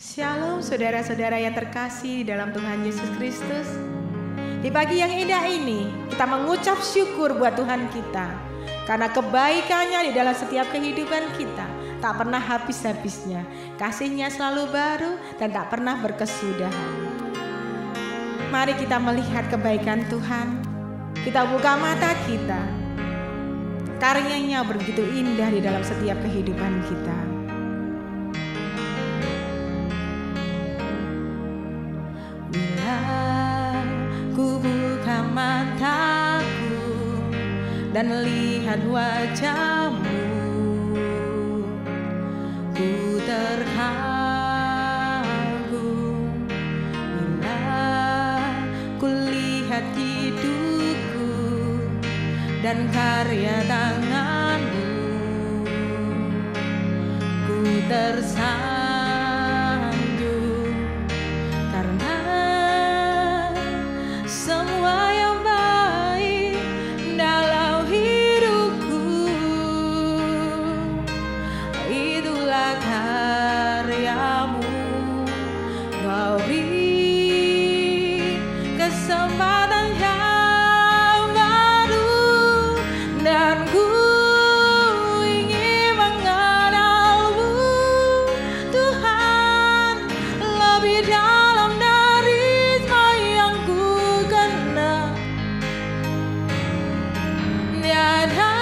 Shalom saudara-saudara yang terkasih dalam Tuhan Yesus Kristus. Di pagi yang indah ini kita mengucap syukur buat Tuhan kita, karena kebaikannya di dalam setiap kehidupan kita tak pernah habis-habisnya. Kasih-Nya selalu baru dan tak pernah berkesudahan. Mari kita melihat kebaikan Tuhan. Kita buka mata kita. Karyanya begitu indah di dalam setiap kehidupan kita. Bila ku buka mataku dan melihat wajah-Mu, ku terkagum. Bila ku lihat hidupku dan karya tangan-Mu, ku tersanjung, karena semua yang baik dalam hidupku itulah karya-Mu. Kau beri kesempatan yang baru dan ku ingin mengenal-Mu, Tuhan, lebih dalam dari semua yang ku kenal. Tiada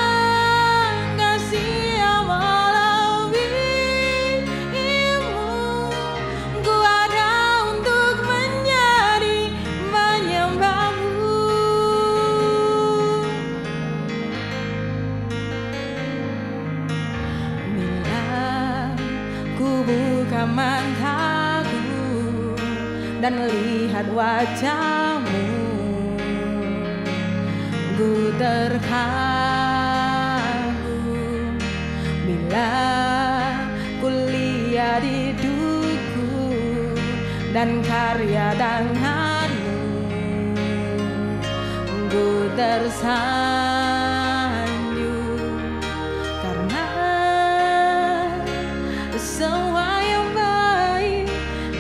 kasih yang melebihi-Mu. Ku ada untuk menjadi menyembah-Mu. Bila ku buka mataku dan melihat wajah-Mu, ku terkagum. Bila ku lihat hidupku dan karya tangan-Mu, ku tersanjung, karena semua yang baik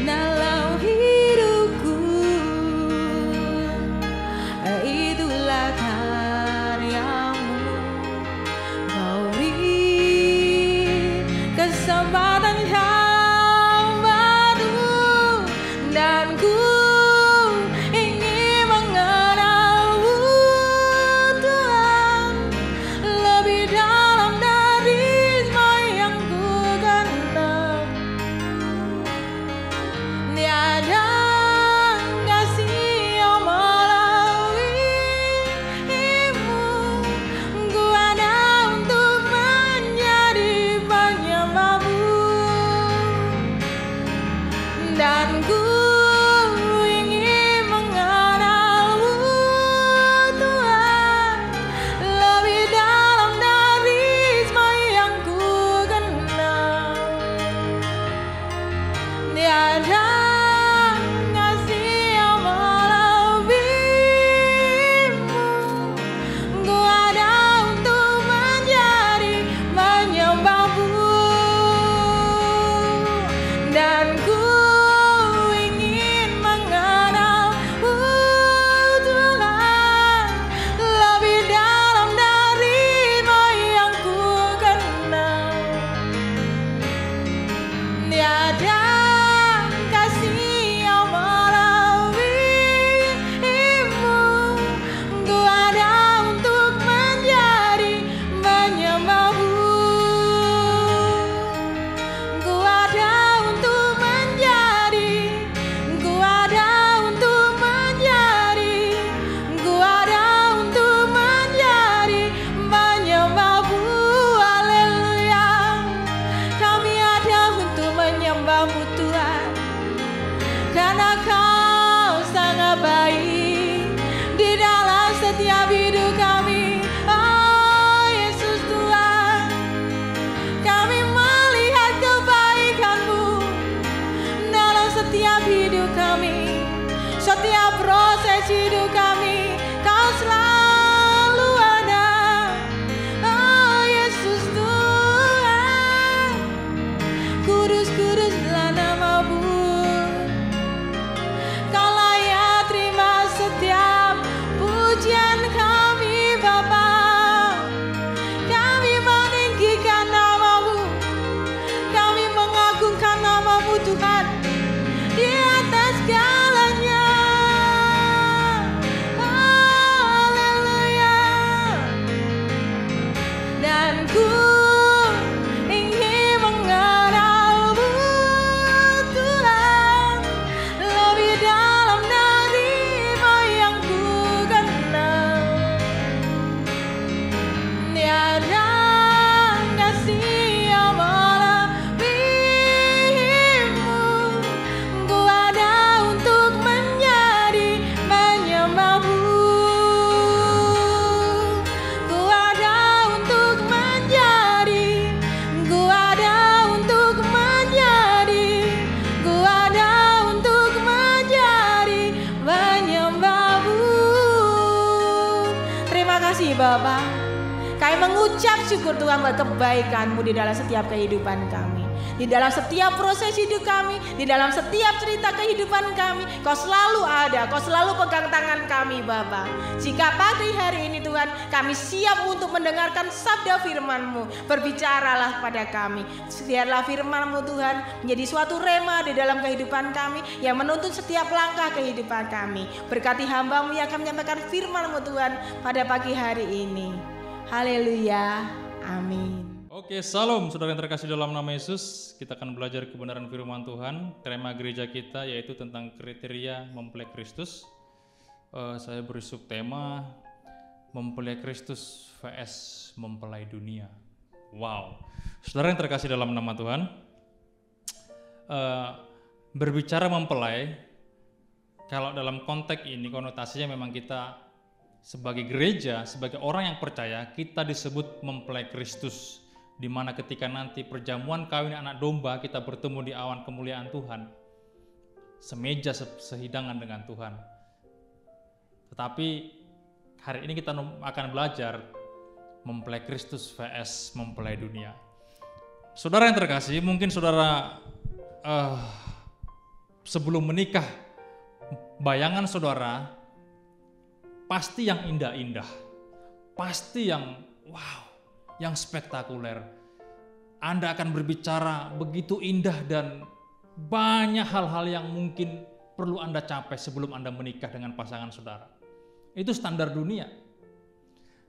dalam hidupku itulah karya-Mu. Kau beri kesempatan yang baru dan ku ingin mengenal-Mu, Tuhan, lebih dalam dari semua yang ku kenal. Tiada kasih yang melebihi-Mu. Ku ada untuk menjadi penyembah-Mu, dan ku ingin mengenal-Mu, Tuhan, lebih dalam dari semua yang ku kenal. Tiada kasih yang melebihi-Mu. Ku ada untuk menjadi penyembah-Mu, dan ku ingin mengenal-Mu, Tuhan, lebih dalam dari semua yang ku kenal. Tiada kasih yang melebihi-Mu. Ku ada untuk menjadi penyembah-Mu. Ku ada untuk menjadi, ku ada untuk menjadi, ku ada untuk menjadi penyembah-Mu. Haleluya. Kami ada untuk menyembah-Mu, Tuhan, karena Kau sangat baik di dalam setiap hidup kami. Oh Yesus Tuhan, kami melihat kebaikan-Mu dalam setiap hidup kami, setiap proses hidup kami. Kau selalu ada. Oh Yesus Tuhan, kudus-kuduslah nama-Mu. Bapa. Kami mengucap syukur Tuhan buat kebaikan-Mu di dalam setiap kehidupan kami. Di dalam setiap proses hidup kami, di dalam setiap cerita kehidupan kami, Kau selalu ada, Kau selalu pegang tangan kami Bapa. Jika pagi hari ini Tuhan, kami siap untuk mendengarkan sabda firman-Mu. Berbicaralah pada kami. Biarlah firman-Mu Tuhan menjadi suatu rema di dalam kehidupan kami yang menuntun setiap langkah kehidupan kami. Berkati hamba-Mu yang akan menyampaikan firman-Mu Tuhan pada pagi hari ini. Haleluya, amin. Oke, salam saudara yang terkasih dalam nama Yesus. Kita akan belajar kebenaran firman Tuhan. Tema gereja kita yaitu tentang kriteria mempelai Kristus. Saya beri subtema mempelai Kristus vs mempelai dunia. Wow, saudara yang terkasih dalam nama Tuhan, berbicara mempelai, kalau dalam konteks ini konotasinya memang kita sebagai gereja, sebagai orang yang percaya, kita disebut mempelai Kristus, di mana ketika nanti perjamuan kawin anak domba kita bertemu di awan kemuliaan Tuhan, semeja sehidangan dengan Tuhan. Tetapi hari ini kita akan belajar mempelai Kristus vs mempelai dunia. Saudara yang terkasih, mungkin saudara sebelum menikah, bayangan saudara pasti yang indah-indah, pasti yang wow, yang spektakuler. Anda akan berbicara begitu indah dan banyak hal-hal yang mungkin perlu Anda capai sebelum Anda menikah dengan pasangan saudara. Itu standar dunia.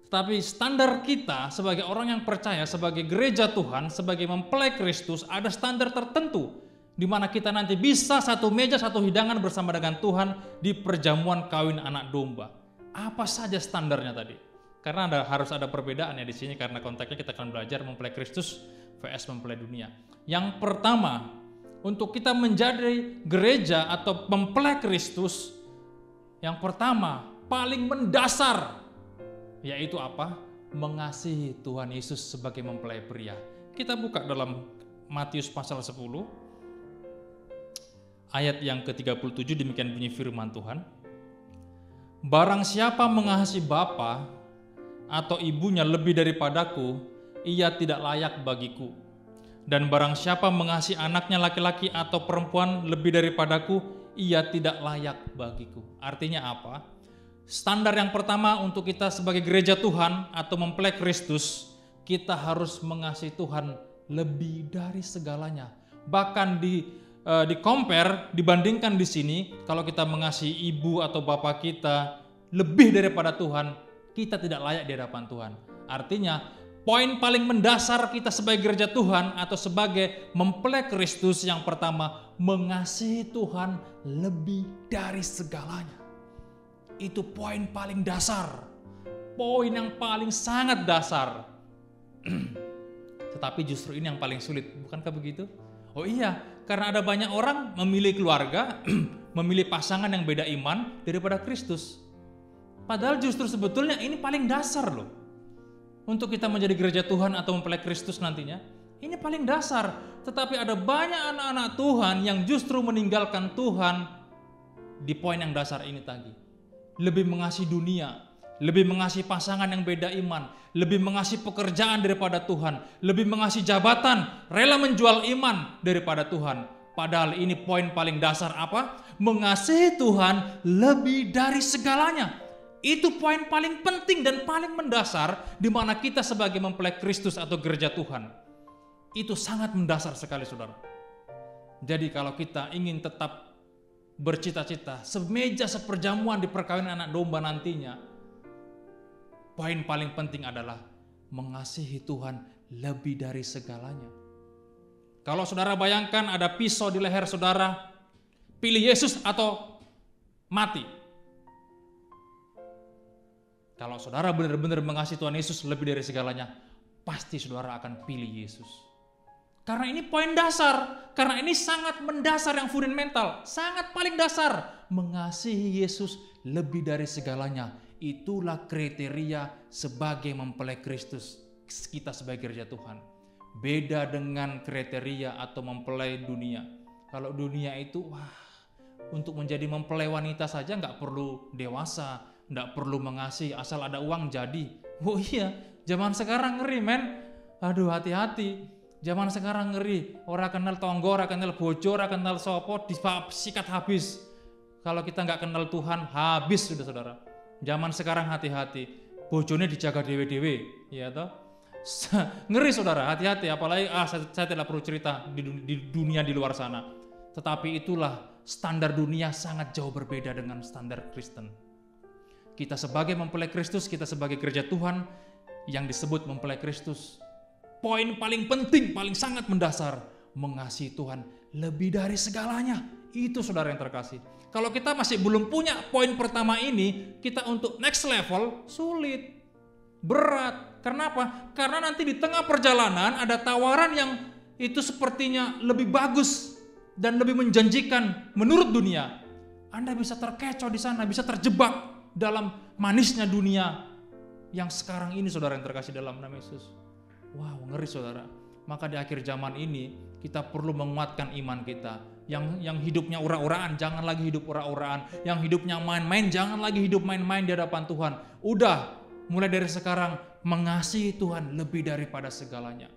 Tetapi standar kita sebagai orang yang percaya, sebagai gereja Tuhan, sebagai mempelai Kristus, ada standar tertentu di mana kita nanti bisa satu meja, satu hidangan bersama dengan Tuhan di perjamuan kawin anak domba. Apa saja standarnya tadi? Karena harus ada perbedaan ya di sini, karena konteksnya kita akan belajar mempelai Kristus vs mempelai dunia. Yang pertama, untuk kita menjadi gereja atau mempelai Kristus, yang pertama paling mendasar yaitu apa? Mengasihi Tuhan Yesus sebagai mempelai pria. Kita buka dalam Matius pasal 10 ayat yang ke-37, demikian bunyi firman Tuhan. Barang siapa mengasihi bapa atau ibunya lebih daripadaku, ia tidak layak bagiku. Dan barang siapa mengasihi anaknya laki-laki atau perempuan lebih daripadaku, ia tidak layak bagiku. Artinya apa? Standar yang pertama untuk kita sebagai gereja Tuhan atau mempelai Kristus, kita harus mengasihi Tuhan lebih dari segalanya. Bahkan di-compare, dibandingkan di sini, kalau kita mengasihi ibu atau bapak kita lebih daripada Tuhan, kita tidak layak di hadapan Tuhan. Artinya, poin paling mendasar kita sebagai gereja Tuhan atau sebagai mempelai Kristus yang pertama, mengasihi Tuhan lebih dari segalanya. Itu poin paling dasar, poin yang paling sangat dasar. Tetapi justru ini yang paling sulit, bukankah begitu? Oh iya, karena ada banyak orang memilih keluarga, memilih pasangan yang beda iman daripada Kristus. Padahal justru sebetulnya ini paling dasar loh. Untuk kita menjadi gereja Tuhan atau mempelai Kristus nantinya, ini paling dasar. Tetapi ada banyak anak-anak Tuhan yang justru meninggalkan Tuhan di poin yang dasar ini tadi. Lebih mengasihi dunia, lebih mengasihi pasangan yang beda iman, lebih mengasihi pekerjaan daripada Tuhan, lebih mengasihi jabatan, rela menjual iman daripada Tuhan. Padahal ini poin paling dasar apa? Mengasihi Tuhan lebih dari segalanya. Itu poin paling penting dan paling mendasar di mana kita sebagai mempelai Kristus atau gereja Tuhan. Itu sangat mendasar sekali saudara. Jadi kalau kita ingin tetap bercita-cita semeja seperjamuan di perkawinan anak domba nantinya, poin paling penting adalah mengasihi Tuhan lebih dari segalanya. Kalau saudara bayangkan ada pisau di leher saudara, pilih Yesus atau mati. Kalau saudara benar-benar mengasihi Tuhan Yesus lebih dari segalanya, pasti saudara akan pilih Yesus. Karena ini poin dasar, karena ini sangat mendasar, yang fundamental, sangat paling dasar. Mengasihi Yesus lebih dari segalanya. Itulah kriteria sebagai mempelai Kristus kita sebagai gereja Tuhan. Beda dengan kriteria atau mempelai dunia. Kalau dunia itu, untuk menjadi mempelai wanita saja nggak perlu dewasa, nggak perlu mengasihi, asal ada uang jadi. Oh iya, zaman sekarang ngeri men. Aduh, hati-hati. Zaman sekarang ngeri. Ora kenal tonggo, ora kenal bojo, ora kenal sopo, disikat habis. Kalau kita nggak kenal Tuhan, habis sudah saudara. Zaman sekarang hati-hati. Bojone dijaga dewe-dewe, ya toh. Ngeri saudara, hati-hati. Apalagi saya tidak perlu cerita di dunia di luar sana. Tetapi itulah standar dunia sangat jauh berbeda dengan standar Kristen. Kita sebagai mempelai Kristus, kita sebagai gereja Tuhan yang disebut mempelai Kristus. Poin paling penting, paling sangat mendasar, mengasihi Tuhan lebih dari segalanya. Itu saudara yang terkasih. Kalau kita masih belum punya poin pertama ini, kita untuk next level sulit, berat. Karena apa? Karena nanti di tengah perjalanan ada tawaran yang itu sepertinya lebih bagus dan lebih menjanjikan menurut dunia. Anda bisa terkecoh di sana, bisa terjebak dalam manisnya dunia yang sekarang ini saudara yang terkasih dalam nama Yesus. Wow, ngeri saudara. Maka di akhir zaman ini kita perlu menguatkan iman kita. Yang hidupnya ura-uraan, jangan lagi hidup ura-uraan. Yang hidupnya main-main, jangan lagi hidup main-main di hadapan Tuhan. Udah, mulai dari sekarang mengasihi Tuhan lebih daripada segalanya.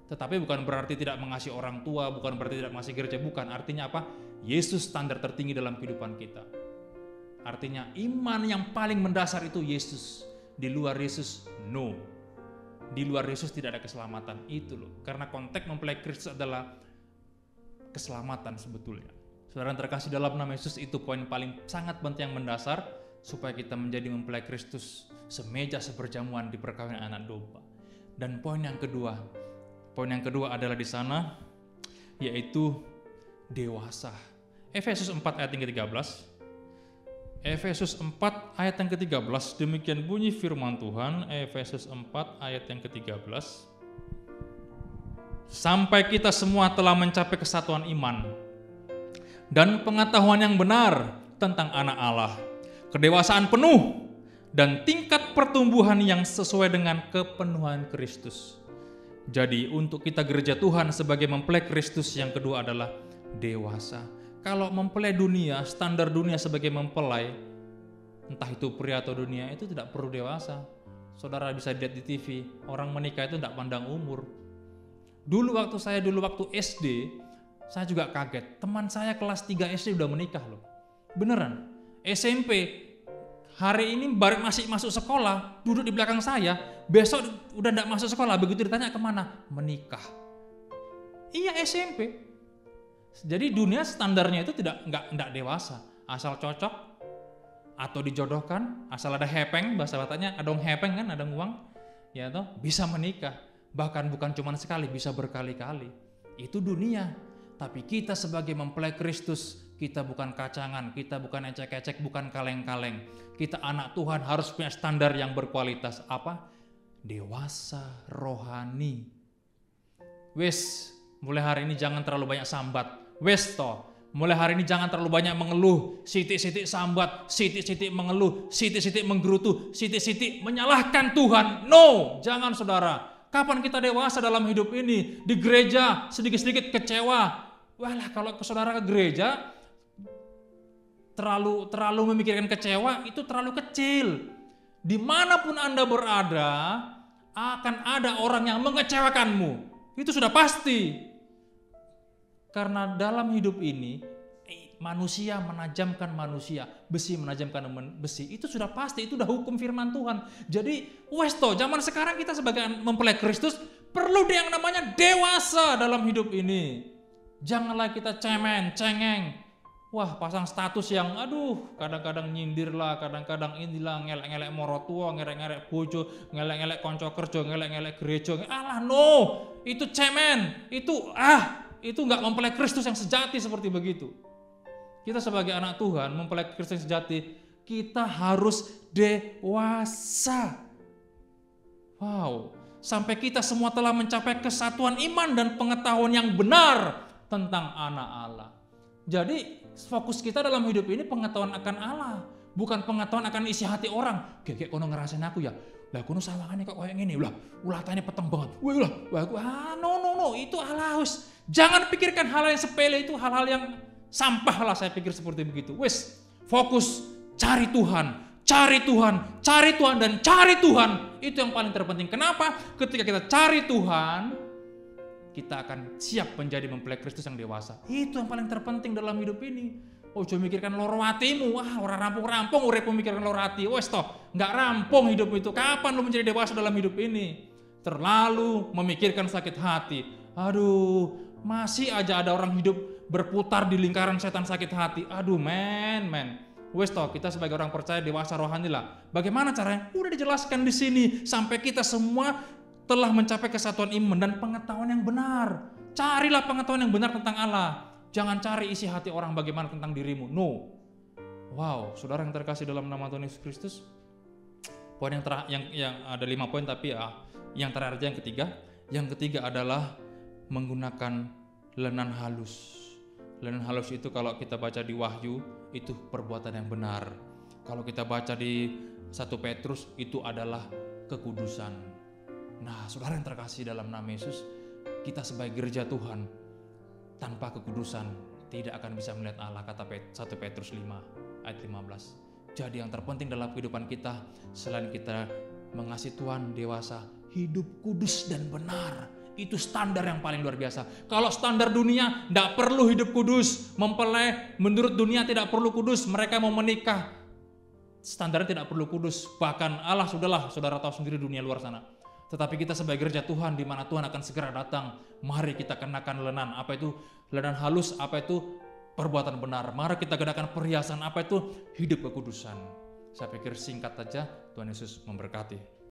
Tetapi bukan berarti tidak mengasihi orang tua, bukan berarti tidak mengasihi gereja, bukan. Artinya apa? Yesus standar tertinggi dalam kehidupan kita. Artinya iman yang paling mendasar itu Yesus. Di luar Yesus, no. Di luar Yesus tidak ada keselamatan. Itu loh. Karena konteks mempelai Kristus adalah keselamatan sebetulnya. Saudara yang terkasih dalam nama Yesus, itu poin paling sangat penting yang mendasar supaya kita menjadi mempelai Kristus semeja seperjamuan di perkawinan anak domba. Dan poin yang kedua adalah di sana, yaitu dewasa. Efesus 4 ayat yang ke-13. Efesus 4 ayat yang ke-13, demikian bunyi firman Tuhan. Efesus 4 ayat yang ke-13. Sampai kita semua telah mencapai kesatuan iman dan pengetahuan yang benar tentang anak Allah, kedewasaan penuh dan tingkat pertumbuhan yang sesuai dengan kepenuhan Kristus. Jadi untuk kita gereja Tuhan sebagai mempelai Kristus, yang kedua adalah dewasa. Kalau mempelai dunia, standar dunia sebagai mempelai, entah itu pria atau dunia, itu tidak perlu dewasa. Saudara bisa lihat di TV, orang menikah itu tidak pandang umur. Dulu waktu SD, saya juga kaget. Teman saya kelas 3 SD udah menikah loh. Beneran. SMP, hari ini baru masih masuk sekolah, duduk di belakang saya, besok udah tidak masuk sekolah, begitu ditanya kemana? Menikah. Iya, SMP. Jadi dunia standarnya itu enggak dewasa, asal cocok atau dijodohkan, asal ada hepeng, bahasa Bataknya adong hepeng kan, ada uang, ya toh, bisa menikah. Bahkan bukan cuma sekali, bisa berkali-kali. Itu dunia. Tapi kita sebagai mempelai Kristus, kita bukan kacangan, kita bukan ecek-ecek, bukan kaleng-kaleng. Kita anak Tuhan harus punya standar yang berkualitas. Apa? Dewasa rohani. Wes, mulai hari ini jangan terlalu banyak sambat. Wes toh, mulai hari ini jangan terlalu banyak mengeluh, sitik-sitik sambat, sitik-sitik mengeluh, sitik-sitik menggerutu, sitik-sitik menyalahkan Tuhan. No, jangan saudara. Kapan kita dewasa dalam hidup ini? Di gereja sedikit-sedikit kecewa. Walah, kalau saudara ke gereja terlalu memikirkan kecewa, itu terlalu kecil. Dimanapun Anda berada, akan ada orang yang mengecewakanmu. Itu sudah pasti. Karena dalam hidup ini, manusia menajamkan manusia, besi menajamkan besi. Itu sudah pasti, itu sudah hukum firman Tuhan. Jadi, westo, zaman sekarang kita sebagai mempelai Kristus, perlu yang namanya dewasa dalam hidup ini. Janganlah kita cengeng. Wah, pasang status yang, kadang-kadang nyindir lah, kadang-kadang inilah, ngelek-ngelek morotua, ngelek-ngelek bojo, ngelek-ngelek konco kerja, ngelek-ngelek gereja. Alah, no, itu cemen, itu enggak mempelai Kristus yang sejati seperti begitu. Kita sebagai anak Tuhan, mempelai Kristus yang sejati, kita harus dewasa. Wow, sampai kita semua telah mencapai kesatuan iman dan pengetahuan yang benar tentang anak Allah. Jadi fokus kita dalam hidup ini pengetahuan akan Allah, bukan pengetahuan akan isi hati orang. Kayak kono ngerasain aku ya. Lah kono sawangannya kok kayak gini. Ulatane peteng banget. No, itu halus. Jangan pikirkan hal yang sepele, itu hal-hal yang sampah lah, saya pikir seperti begitu. Wes, fokus cari Tuhan, cari Tuhan, dan cari Tuhan. Itu yang paling terpenting. Kenapa? Ketika kita cari Tuhan, kita akan siap menjadi mempelai Kristus yang dewasa. Itu yang paling terpenting dalam hidup ini. Oh, coba mikirkan loro hatimu. Wah, orang rampung-rampung urip memikirkan loro hati. Wes toh, nggak rampung hidup itu. Kapan lu menjadi dewasa dalam hidup ini? Terlalu memikirkan sakit hati. Aduh, masih aja ada orang hidup berputar di lingkaran setan sakit hati. Aduh, men. Wes toh, kita sebagai orang percaya dewasa rohani lah. Bagaimana caranya? Udah dijelaskan di sini sampai kita semua telah mencapai kesatuan iman dan pengetahuan yang benar. Carilah pengetahuan yang benar tentang Allah. Jangan cari isi hati orang bagaimana tentang dirimu. No. Wow, saudara yang terkasih dalam nama Tuhan Yesus Kristus. Poin yang ada 5 poin, tapi yang terakhir aja yang ketiga. Yang ketiga adalah menggunakan lenan halus. Lenan halus itu kalau kita baca di Wahyu itu perbuatan yang benar. Kalau kita baca di 1 Petrus itu adalah kekudusan. Nah, saudara yang terkasih dalam nama Yesus, kita sebagai gereja Tuhan tanpa kekudusan tidak akan bisa melihat Allah, kata 1 Petrus 5 ayat 15. Jadi yang terpenting dalam kehidupan kita, selain kita mengasihi Tuhan dewasa, hidup kudus dan benar. Itu standar yang paling luar biasa. Kalau standar dunia tidak perlu hidup kudus, mempelai menurut dunia tidak perlu kudus, mereka mau menikah standarnya tidak perlu kudus. Bahkan Allah sudahlah, saudara tahu sendiri dunia luar sana. Tetapi kita sebagai gereja Tuhan di mana Tuhan akan segera datang, mari kita kenakan lenan. Apa itu lenan halus? Apa itu perbuatan benar? Mari kita kenakan perhiasan. Apa itu hidup kekudusan? Saya pikir singkat saja. Tuhan Yesus memberkati.